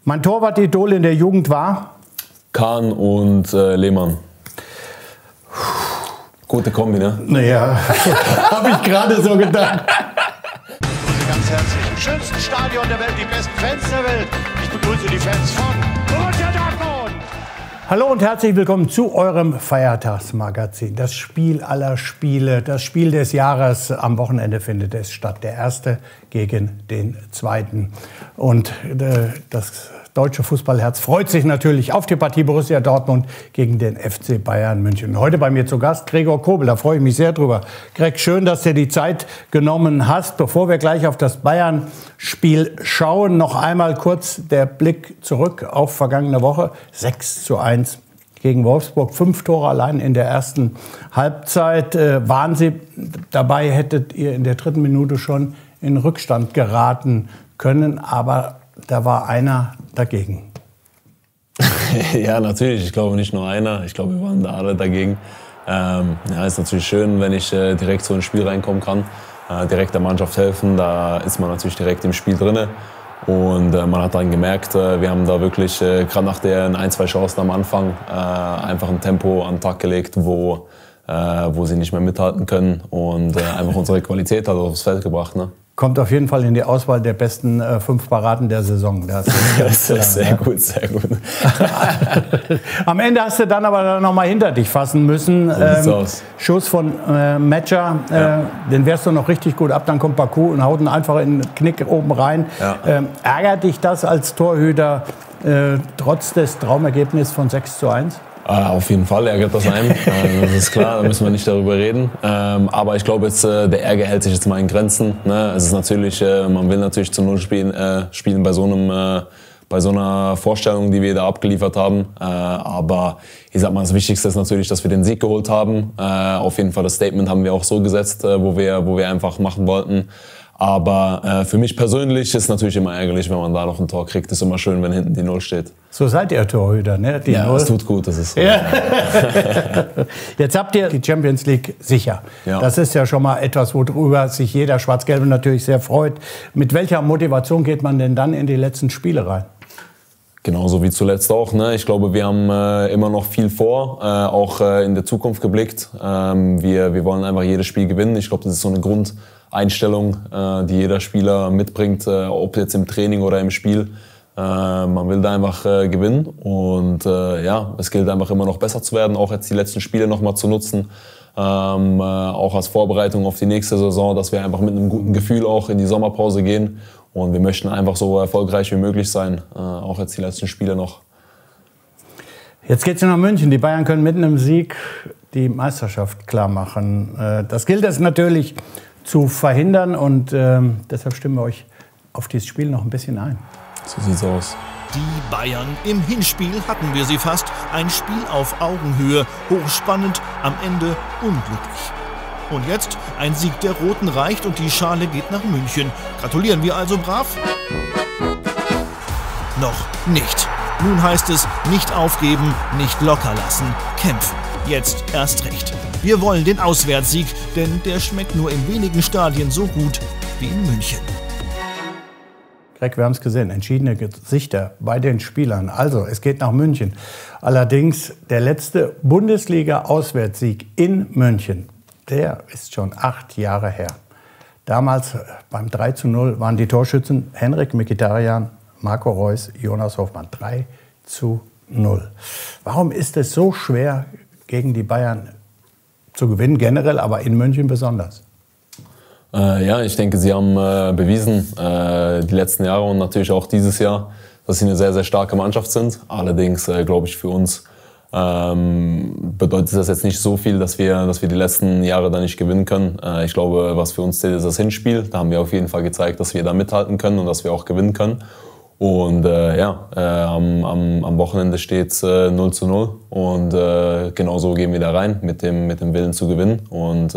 Mein Torwart-Idol in der Jugend war? Kahn und Lehmann. Gute Kombi, ne? Naja, habe ich gerade so gedacht. Ganz herzlich im schönsten Stadion der Welt, die besten Fans der Welt. Ich begrüße die Fans von Borussia Dortmund. Hallo und herzlich willkommen zu eurem Feiertagsmagazin. Das Spiel aller Spiele, das Spiel des Jahres. Am Wochenende findet es statt. Der erste gegen den zweiten. Und das deutsche Fußballherz freut sich natürlich auf die Partie Borussia Dortmund gegen den FC Bayern München. Heute bei mir zu Gast Gregor Kobel, da freue ich mich sehr drüber. Greg, schön, dass du dir die Zeit genommen hast. Bevor wir gleich auf das Bayern-Spiel schauen, noch einmal kurz der Blick zurück auf vergangene Woche. 6:1 gegen Wolfsburg, 5 Tore allein in der ersten Halbzeit. Waren Sie dabei, hättet ihr in der 3. Minute schon in Rückstand geraten können, aber da war einer dagegen. Ja, natürlich. Ich glaube nicht nur einer. Ich glaube, wir waren da alle dagegen. Ja, ist natürlich schön, wenn ich direkt so ins Spiel reinkommen kann, direkt der Mannschaft helfen. Da ist man natürlich direkt im Spiel drin. Und man hat dann gemerkt, wir haben da wirklich, gerade nach den 1-2 Chancen am Anfang, einfach ein Tempo an den Tag gelegt, wo sie nicht mehr mithalten können. Und einfach unsere Qualität hat aufs Feld gebracht. Ne? Kommt auf jeden Fall in die Auswahl der besten 5 Paraden der Saison. Das ist sehr gut, sehr gut. Am Ende hast du dann aber noch mal hinter dich fassen müssen. Schuss von Metscher, den wehrst du noch richtig gut ab. Dann kommt Baku und haut ihn einfach in den Knick oben rein. Ja. Ärgert dich das als Torhüter trotz des Traumergebnisses von 6:1? Auf jeden Fall ärgert das einen, das ist klar, da müssen wir nicht darüber reden. Aber ich glaube, jetzt, der Ärger hält sich jetzt mal in Grenzen. Ne? Es ist natürlich, man will natürlich zu 0 spielen bei so einer Vorstellung, die wir da abgeliefert haben. Aber ich sag mal, das Wichtigste ist natürlich, dass wir den Sieg geholt haben. Auf jeden Fall das Statement haben wir auch so gesetzt, wo wir einfach machen wollten. Aber für mich persönlich ist es natürlich immer ärgerlich, wenn man da noch ein Tor kriegt. Es ist immer schön, wenn hinten die 0 steht. So seid ihr Torhüter, ne? Die ja, 0. Das tut gut, das ist so. Ja. Jetzt habt ihr die Champions League sicher. Ja. Das ist ja schon mal etwas, worüber sich jeder Schwarz-Gelbe natürlich sehr freut. Mit welcher Motivation geht man denn dann in die letzten Spiele rein? Genauso wie zuletzt auch. Ne? Ich glaube, wir haben immer noch viel vor, auch in der Zukunft geblickt. Wir wollen einfach jedes Spiel gewinnen. Ich glaube, das ist so eine Grundeinstellung, die jeder Spieler mitbringt, ob jetzt im Training oder im Spiel. Man will da einfach gewinnen und ja, es gilt einfach immer noch besser zu werden, auch jetzt die letzten Spiele noch mal zu nutzen, auch als Vorbereitung auf die nächste Saison, dass wir einfach mit einem guten Gefühl auch in die Sommerpause gehen und wir möchten einfach so erfolgreich wie möglich sein, auch jetzt die letzten Spiele noch. Jetzt geht's nach München. Die Bayern können mit einem Sieg die Meisterschaft klar machen. Das gilt es natürlich zu verhindern und deshalb stimmen wir euch auf dieses Spiel noch ein bisschen ein. So sieht's aus. Die Bayern im Hinspiel hatten wir sie fast. Ein Spiel auf Augenhöhe, hochspannend, am Ende unglücklich. Und jetzt ein Sieg der Roten reicht und die Schale geht nach München. Gratulieren wir also brav? Noch nicht. Nun heißt es, nicht aufgeben, nicht locker lassen, kämpfen. Jetzt erst recht. Wir wollen den Auswärtssieg, denn der schmeckt nur in wenigen Stadien so gut wie in München. Greg, wir haben es gesehen, entschiedene Gesichter bei den Spielern. Also, es geht nach München. Allerdings der letzte Bundesliga-Auswärtssieg in München, der ist schon 8 Jahre her. Damals beim 3:0 waren die Torschützen Henrik Mkhitaryan, Marco Reus, Jonas Hofmann. 3:0. Warum ist es so schwer, gegen die Bayern zu gewinnen, generell, aber in München besonders? Ja, ich denke, sie haben bewiesen, die letzten Jahre und natürlich auch dieses Jahr, dass sie eine sehr, sehr starke Mannschaft sind. Allerdings, glaube ich, für uns bedeutet das jetzt nicht so viel, dass wir die letzten Jahre da nicht gewinnen können. Ich glaube, was für uns zählt, ist das Hinspiel. Da haben wir auf jeden Fall gezeigt, dass wir da mithalten können und dass wir auch gewinnen können. Und am Wochenende steht es 0:0 und genauso gehen wir da rein mit dem Willen zu gewinnen und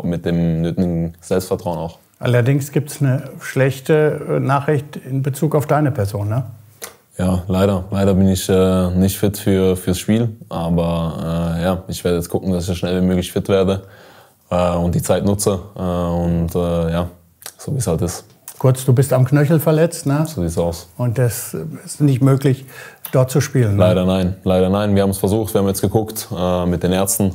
mit dem nötigen Selbstvertrauen auch. Allerdings gibt es eine schlechte Nachricht in Bezug auf deine Person, ne? Ja, leider. Leider bin ich nicht fit fürs Spiel, aber ja, ich werde jetzt gucken, dass ich so schnell wie möglich fit werde und die Zeit nutze und ja, so wie es halt ist. Kurz, du bist am Knöchel verletzt, ne? So sieht's aus. Und das ist nicht möglich, dort zu spielen. Ne? Leider nein, leider nein. Wir haben es versucht, wir haben jetzt geguckt mit den Ärzten,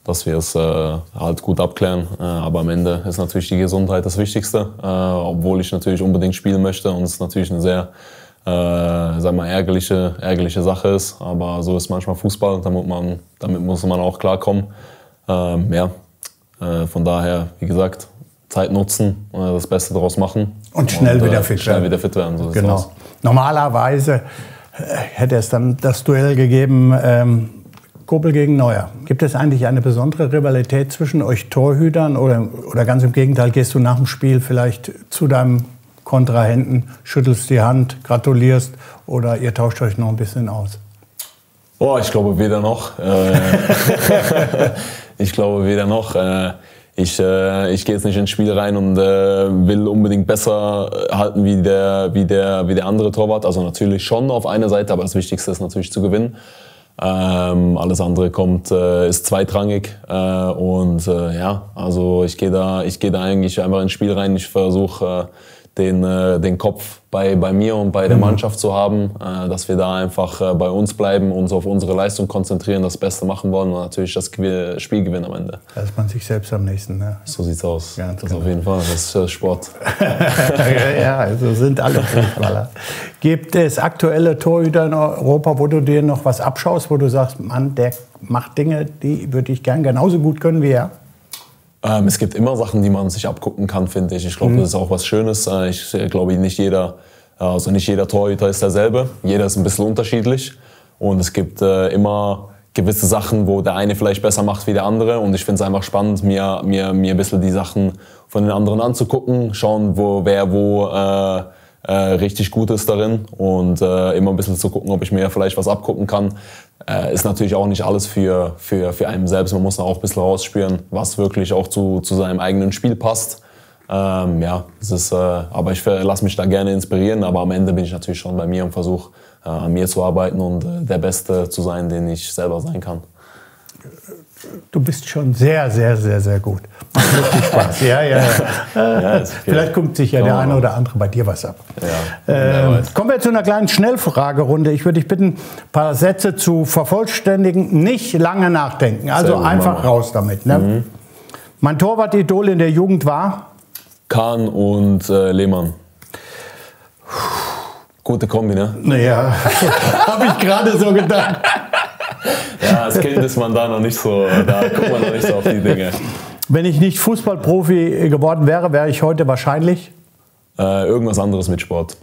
dass wir es halt gut abklären. Aber am Ende ist natürlich die Gesundheit das Wichtigste, obwohl ich natürlich unbedingt spielen möchte und es natürlich eine sehr sag mal, ärgerliche Sache ist. Aber so ist manchmal Fußball, damit muss man auch klarkommen. Von daher, wie gesagt, Zeit nutzen, das Beste daraus machen. Und schnell wieder fit werden. Schnell wieder fit werden, so sieht's genau. aus. Normalerweise hätte es dann das Duell gegeben, Kobel gegen Neuer. Gibt es eigentlich eine besondere Rivalität zwischen euch Torhütern oder ganz im Gegenteil, gehst du nach dem Spiel vielleicht zu deinem Kontrahenten, schüttelst die Hand, gratulierst oder ihr tauscht euch noch ein bisschen aus? Oh, ich glaube weder noch. Ich glaube weder noch. Ich gehe jetzt nicht ins Spiel rein und will unbedingt besser halten wie der andere Torwart. Also natürlich schon auf einer Seite, aber das Wichtigste ist natürlich zu gewinnen. Alles andere ist zweitrangig. Also ich gehe da eigentlich einfach ins Spiel rein. Ich versuche den Kopf bei mir und bei der Mannschaft zu haben, dass wir da einfach bei uns bleiben, uns auf unsere Leistung konzentrieren, das Beste machen wollen und natürlich das Spiel gewinnen am Ende. Da ist man sich selbst am nächsten. Ne? So sieht's aus. Ganz das genau. Auf jeden Fall, das ist Sport. Ja, also sind alle Fußballer. Gibt es aktuelle Torhüter in Europa, wo du dir noch was abschaust, wo du sagst, Mann, der macht Dinge, die würde ich gern genauso gut können wie er? Es gibt immer Sachen, die man sich abgucken kann, finde ich. Ich glaube, das ist auch was Schönes. Ich glaube, nicht jeder Torhüter ist derselbe. Jeder ist ein bisschen unterschiedlich. Und es gibt immer gewisse Sachen, wo der eine vielleicht besser macht wie der andere. Und ich finde es einfach spannend, mir ein bisschen die Sachen von den anderen anzugucken, schauen, wer wo richtig gut ist darin und immer ein bisschen zu gucken, ob ich mir vielleicht was abgucken kann. Ist natürlich auch nicht alles für einen selbst. Man muss auch ein bisschen rausspüren, was wirklich auch zu seinem eigenen Spiel passt. Aber ich lasse mich da gerne inspirieren. Aber am Ende bin ich natürlich schon bei mir und versuche, an mir zu arbeiten und der Beste zu sein, den ich selber sein kann. Du bist schon sehr, sehr, sehr, sehr gut. Macht wirklich Spaß. Ja, vielleicht guckt sich ja der eine oder andere bei dir was ab. Ja, kommen wir zu einer kleinen Schnellfragerunde. Ich würde dich bitten, ein paar Sätze zu vervollständigen. Nicht lange nachdenken. Also einfach raus damit. Ne? Mein Torwart-Idol in der Jugend war? Kahn und Lehmann. Gute Kombi, ne? Naja, habe ich gerade so gedacht. Ja, als Kind ist man da noch nicht so, da guckt man noch nicht so auf die Dinge. Wenn ich nicht Fußballprofi geworden wäre, wäre ich heute wahrscheinlich? Irgendwas anderes mit Sport.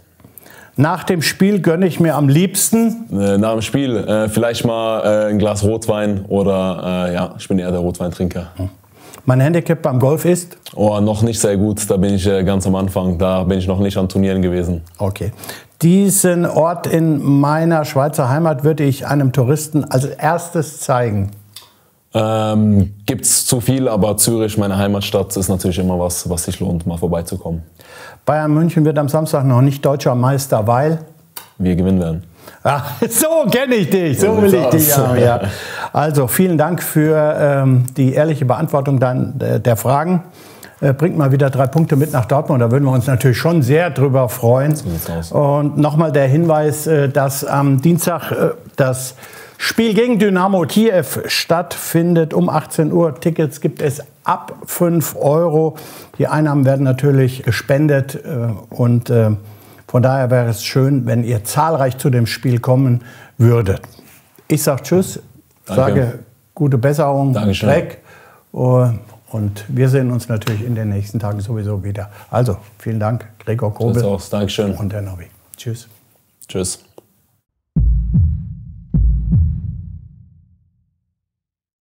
Nach dem Spiel gönne ich mir am liebsten? Nach dem Spiel vielleicht mal ein Glas Rotwein oder ich bin eher der Rotweintrinker. Mein Handicap beim Golf ist? Oh, noch nicht sehr gut, da bin ich ganz am Anfang, da bin ich noch nicht an Turnieren gewesen. Okay. Diesen Ort in meiner Schweizer Heimat würde ich einem Touristen als erstes zeigen? Gibt's zu viel, aber Zürich, meine Heimatstadt, ist natürlich immer was sich lohnt, mal vorbeizukommen. Bayern München wird am Samstag noch nicht deutscher Meister, weil? Wir gewinnen werden. Ach, so kenne ich dich, so will ich dich haben. Ja. Also vielen Dank für die ehrliche Beantwortung der Fragen. Bringt mal wieder 3 Punkte mit nach Dortmund. Da würden wir uns natürlich schon sehr drüber freuen. So sieht's aus. Und nochmal der Hinweis, dass am Dienstag das Spiel gegen Dynamo Kiew stattfindet um 18 Uhr. Tickets gibt es ab 5 €. Die Einnahmen werden natürlich gespendet. Und von daher wäre es schön, wenn ihr zahlreich zu dem Spiel kommen würdet. Ich sage Tschüss, sage gute Besserung, Dreck. Und wir sehen uns natürlich in den nächsten Tagen sowieso wieder. Also, vielen Dank, Gregor Kobel. Dankeschön. Und der Nobby. Tschüss. Tschüss.